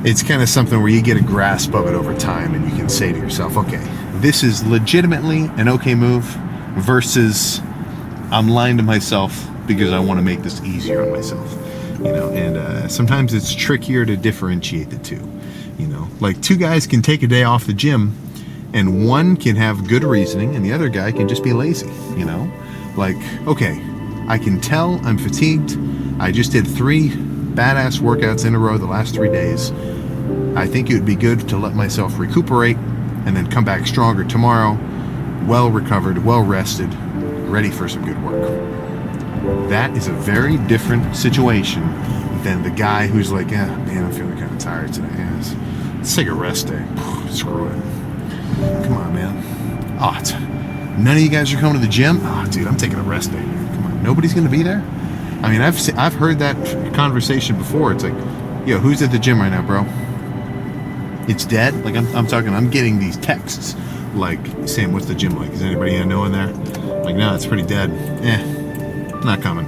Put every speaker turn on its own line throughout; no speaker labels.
it's kind of something where you get a grasp of it over time, and you can say to yourself, okay, this is legitimately an okay move versus I'm lying to myself because I want to make this easier on myself. And sometimes it's trickier to differentiate the two. Like two guys can take a day off the gym, and one can have good reasoning and the other guy can just be lazy. Like, okay, I can tell I'm fatigued. I just did 3 badass workouts in a row the last 3 days. I think it would be good to let myself recuperate and then come back stronger tomorrow, well recovered, well rested, ready for some good work. That is a very different situation than the guy who's like, man, I'm feeling kind of tired today. Let's take a rest day. Screw it. Come on, man. None of you guys are coming to the gym? Dude, I'm taking a rest day. Come on, nobody's going to be there? I mean, I've heard that conversation before. It's like, yo, who's at the gym right now, bro? It's dead? Like, I'm getting these texts like, Sam, what's the gym like? Is anybody I know in there? Like, no, it's pretty dead. Not coming.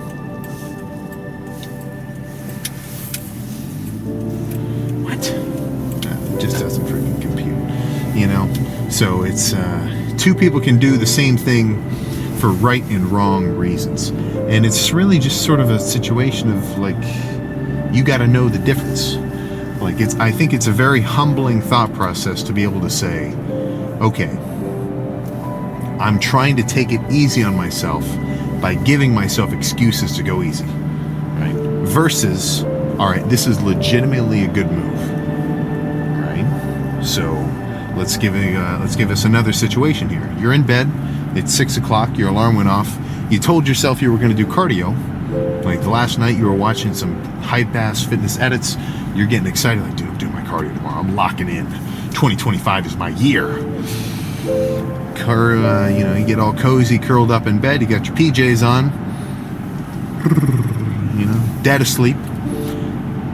What? It just doesn't freaking compute, So it's, 2 people can do the same thing for right and wrong reasons. And it's really just sort of a situation of, like, you got to know the difference. Like, I think it's a very humbling thought process to be able to say, okay, I'm trying to take it easy on myself by giving myself excuses to go easy, right? Versus, all right, this is legitimately a good move, right? So let's give us another situation here. You're in bed. It's 6 o'clock. Your alarm went off. You told yourself you were going to do cardio. Like the last night, you were watching some hype-ass fitness edits. You're getting excited, like, dude, I'm doing my cardio tomorrow. I'm locking in. 2025 is my year. You get all cozy, curled up in bed. You got your PJs on. Dead asleep.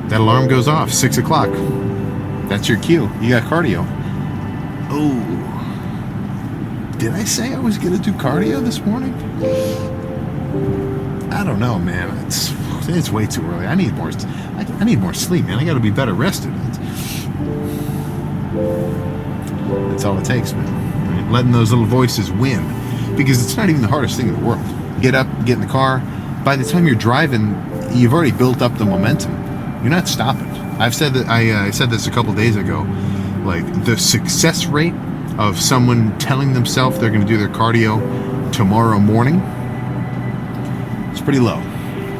That alarm goes off. 6 o'clock. That's your cue. You got cardio. Oh, did I say I was gonna do cardio this morning? I don't know, man. It's way too early. I need more sleep, man. I got to be better rested. That's all it takes, man. Right? Letting those little voices win, because it's not even the hardest thing in the world. Get up, get in the car. By the time you're driving, you've already built up the momentum. You're not stopping. I've said that. I said this a couple days ago. Like, the success rate of someone telling themselves they're going to do their cardio tomorrow morning, it's pretty low.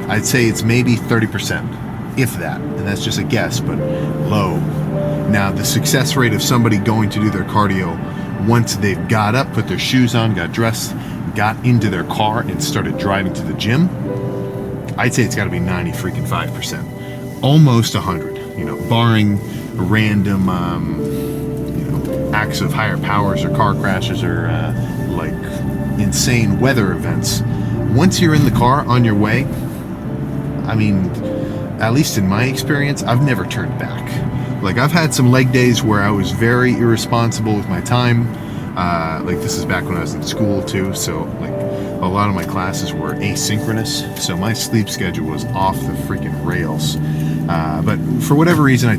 I'd say it's maybe 30%, if that, and that's just a guess, but low. Now, the success rate of somebody going to do their cardio once they've got up, put their shoes on, got dressed, got into their car, and started driving to the gym, I'd say it's got to be 90-5%, almost 100. Barring random, acts of higher powers or car crashes or like insane weather events. Once you're in the car on your way, I mean, at least in my experience, I've never turned back. Like, I've had some leg days where I was very irresponsible with my time. Like, this is back when I was in school too, so like a lot of my classes were asynchronous, so my sleep schedule was off the freaking rails. But for whatever reason,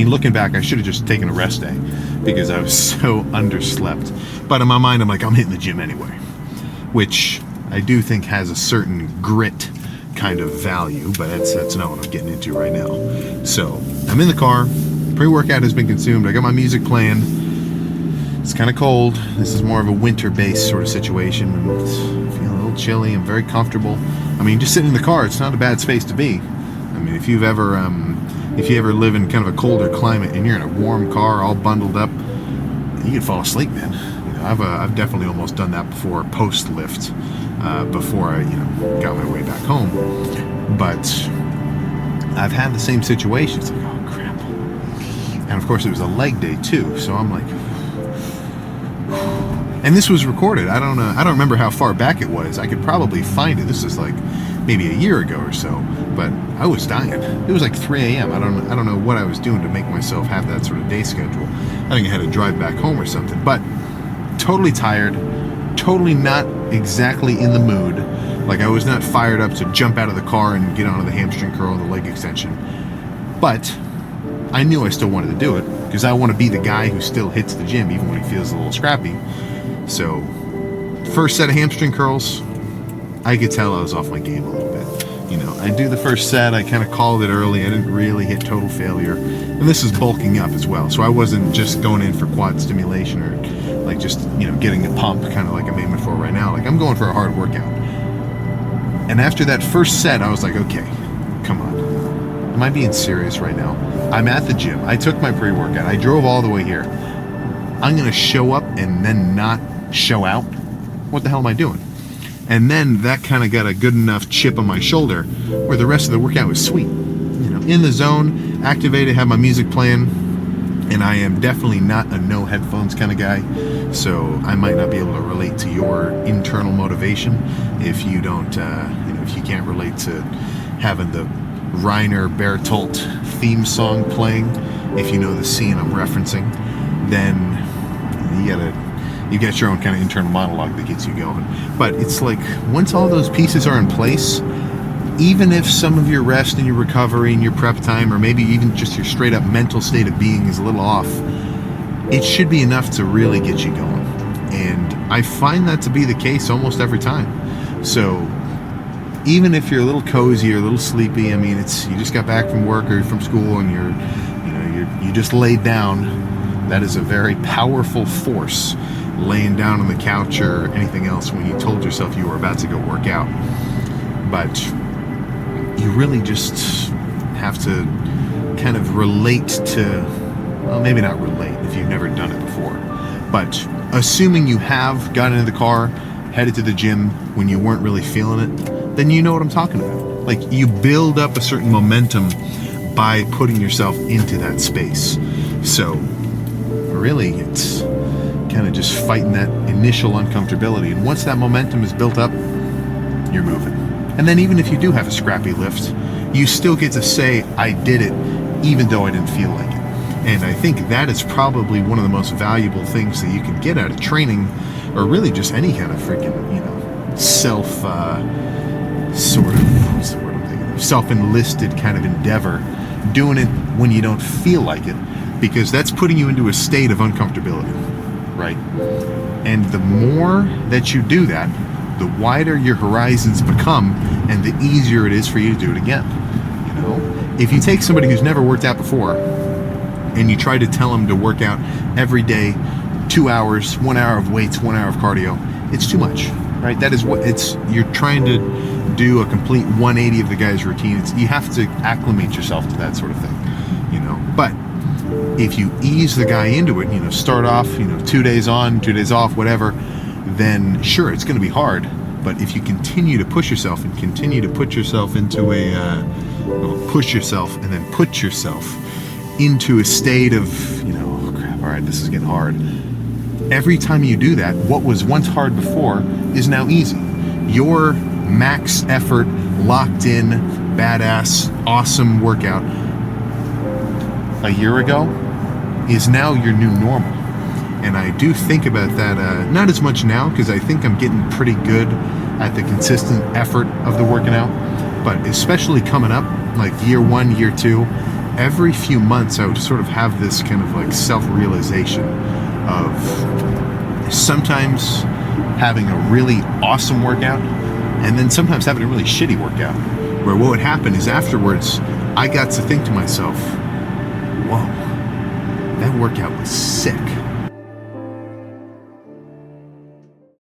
looking back, I should have just taken a rest day because I was so underslept. But in my mind, I'm like, I'm hitting the gym anyway, which I do think has a certain grit kind of value, but that's not what I'm getting into right now. So I'm in the car, pre-workout has been consumed, I got my music playing, it's kind of cold, this is more of a winter-based sort of situation, and it's feeling a little chilly, I'm very comfortable. I mean, just sitting in the car, it's not a bad space to be. I mean, if you ever live in kind of a colder climate and you're in a warm car all bundled up, you can fall asleep, man. I've definitely almost done that before, post-lift, before I got my way back home. But I've had the same situation. It's like, oh crap. And of course it was a leg day too, so I'm like, and this was recorded. I don't remember how far back it was. I could probably find it. This is like maybe a year ago or so, but I was dying. It was like 3 a.m. I don't know what I was doing to make myself have that sort of day schedule. I think I had to drive back home or something, but totally tired, totally not exactly in the mood. Like, I was not fired up to jump out of the car and get onto the hamstring curl and the leg extension. But I knew I still wanted to do it because I want to be the guy who still hits the gym even when he feels a little scrappy. So first set of hamstring curls, I could tell I was off my game a little bit. I do the first set, I kind of called it early, I didn't really hit total failure. And this is bulking up as well, so I wasn't just going in for quad stimulation or like just, getting a pump, kind of like I'm aiming for right now. Like I'm going for a hard workout. And after that first set, I was like, okay, come on. Am I being serious right now? I'm at the gym. I took my pre-workout. I drove all the way here. I'm going to show up and then not show out? What the hell am I doing? And then that kind of got a good enough chip on my shoulder where the rest of the workout was sweet. In the zone, activated, have my music playing, and I am definitely not a no headphones kind of guy, so I might not be able to relate to your internal motivation if you don't, if you can't relate to having the Reiner Bertolt theme song playing. If you know the scene I'm referencing, then you got your own kind of internal monologue that gets you going. But it's like once all those pieces are in place, even if some of your rest and your recovery and your prep time, or maybe even just your straight up mental state of being is a little off, it should be enough to really get you going. And I find that to be the case almost every time. So even if you're a little cozy or a little sleepy, I mean, you just got back from work or from school and you just laid down, that is a very powerful force, laying down on the couch or anything else when you told yourself you were about to go work out. But you really just have to kind of relate to, well, maybe not relate if you've never done it before, but assuming you have gotten into the car, headed to the gym when you weren't really feeling it, then you know what I'm talking about. Like you build up a certain momentum by putting yourself into that space. So really it's kind of just fighting that initial uncomfortability. And once that momentum is built up, you're moving. And then even if you do have a scrappy lift, you still get to say, I did it, even though I didn't feel like it. And I think that is probably one of the most valuable things that you can get out of training, or really just any kind of freaking, self-enlisted kind of endeavor, doing it when you don't feel like it, because that's putting you into a state of uncomfortability, right? And the more that you do that, the wider your horizons become and the easier it is for you to do it again. If you take somebody who's never worked out before and you try to tell them to work out every day, 2 hours, 1 hour of weights, 1 hour of cardio, it's too much, right? That is you're trying to do a complete 180 of the guy's routine. You have to acclimate yourself to that sort of thing, But if you ease the guy into it, start off, 2 days on, 2 days off, whatever, then sure, it's going to be hard. But if you continue to push yourself and continue to put yourself into push yourself and then put yourself into a state of, oh crap, all right, this is getting hard. Every time you do that, what was once hard before is now easy. Your max effort, locked in, badass, awesome workout a year ago is now your new normal. And I do think about that, not as much now, because I think I'm getting pretty good at the consistent effort of the working out, but especially coming up, like year 1, year 2, every few months I would sort of have this kind of like self-realization of sometimes having a really awesome workout and then sometimes having a really shitty workout, where what would happen is afterwards I got to think to myself, whoa, that workout was sick.